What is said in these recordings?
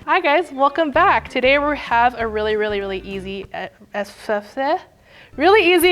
Hi guys, welcome back. Today we have a really easy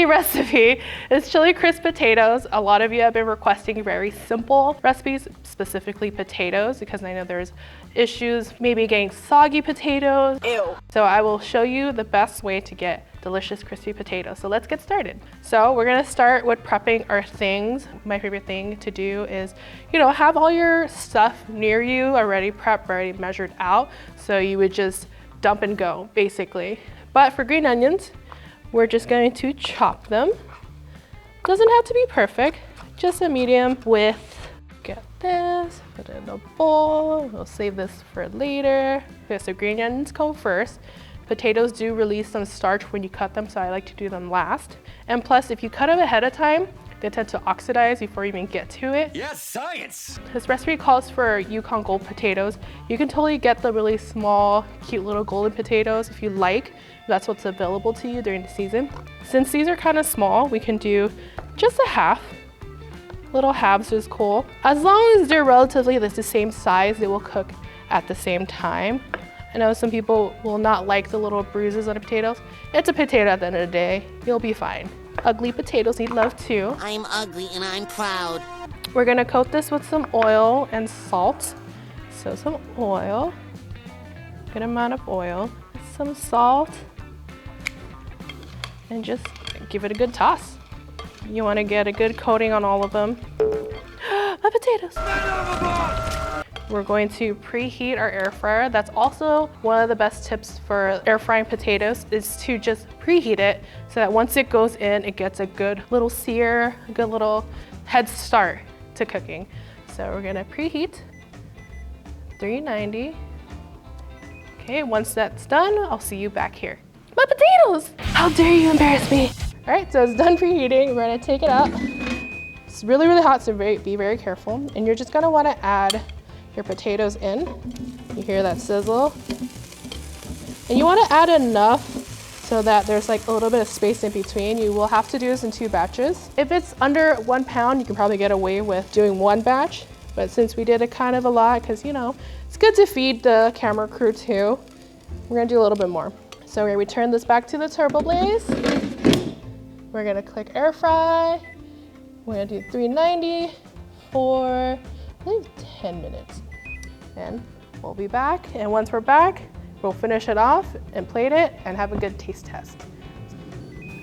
recipe. It's chili crisp potatoes. A lot of you have been requesting very simple recipes, specifically potatoes, because I know there's issues maybe getting soggy potatoes. Ew. So I will show you the best way to get delicious crispy potatoes. So let's get started. So we're gonna start with prepping our things. My favorite thing to do is, have all your stuff near you already prepped, already measured out. So you would just dump and go, basically. But for green onions, we're just going to chop them. Doesn't have to be perfect, just a medium width. Get this, put it in a bowl. We'll save this for later. Okay, so green onions come first. Potatoes do release some starch when you cut them, so I like to do them last. And plus, if you cut them ahead of time, they tend to oxidize before you even get to it. Yes, science! This recipe calls for Yukon gold potatoes. You can totally get the really small, cute little golden potatoes if you like. That's what's available to you during the season. Since these are kind of small, we can do just a half. Little halves is cool. As long as they're relatively the same size, they will cook at the same time. I know some people will not like the little bruises on the potatoes. It's a potato at the end of the day. You'll be fine. Ugly potatoes need love too. I'm ugly and I'm proud. We're gonna coat this with some oil and salt. So some oil, good amount of oil, some salt, and just give it a good toss. You wanna get a good coating on all of them. My potatoes! We're going to preheat our air fryer. That's also one of the best tips for air frying potatoes, is to just preheat it so that once it goes in, it gets a good little sear, a good little head start to cooking. So we're gonna preheat 390. Okay, once that's done, I'll see you back here. My potatoes! How dare you embarrass me? All right, so it's done preheating. We're gonna take it out. It's really hot, so be very careful. And you're just gonna wanna add your potatoes in. You hear that sizzle? And you wanna add enough so that there's like a little bit of space in between. You will have to do this in 2 batches. If it's under 1 pound, you can probably get away with doing 1 batch. But since we did a kind of a lot, because it's good to feed the camera crew too, we're gonna do a little bit more. So we're gonna return this back to the TurboBlaze. We're gonna click air fry. We're gonna do 390 for, I believe, 10 minutes. And we'll be back. And once we're back, we'll finish it off and plate it and have a good taste test.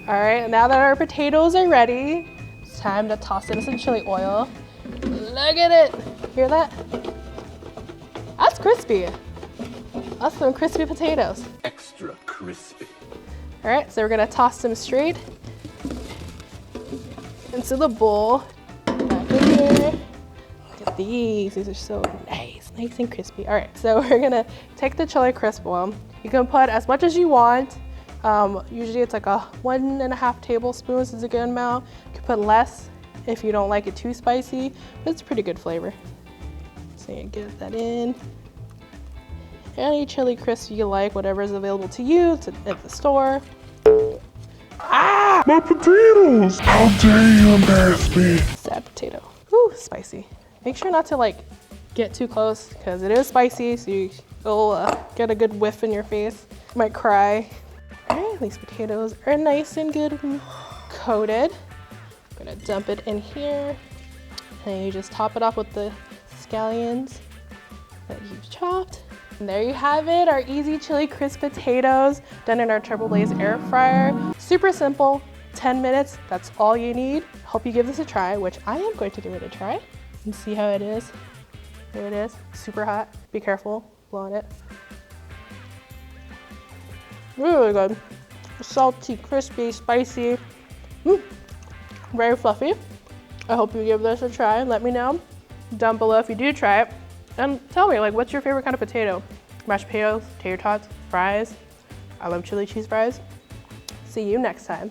All right, now that our potatoes are ready, it's time to toss in some chili oil. Look at it. Hear that? That's crispy. That's some crispy potatoes. Extra crispy. All right, so we're gonna toss them straight into the bowl. Back in here. Look at these are so nice and crispy. All right, so we're gonna take the chili crisp one. You can put as much as you want. Usually it's like 1.5 tablespoons is a good amount. You can put less if you don't like it too spicy, but it's a pretty good flavor. So you get that in. Any chili crisp you like, whatever is available to you at the store. Ah! My potatoes! How dare you embarrass me? Sad potato. Ooh, spicy. Make sure not to get too close because it is spicy, so you'll get a good whiff in your face. You might cry. All right, these potatoes are nice and good and coated. I'm gonna dump it in here, and you just top it off with the scallions that you've chopped. And there you have it, our easy chili crisp potatoes done in our TurboBlaze air fryer. Super simple, 10 minutes, that's all you need. Hope you give this a try, which I am going to give it a try and see how it is. There it is, super hot. Be careful, blow on it. Really good. Salty, crispy, spicy. Very fluffy. I hope you give this a try. Let me know down below if you do try it. And tell me, what's your favorite kind of potato? Mashed potatoes, tater tots, fries. I love chili cheese fries. See you next time.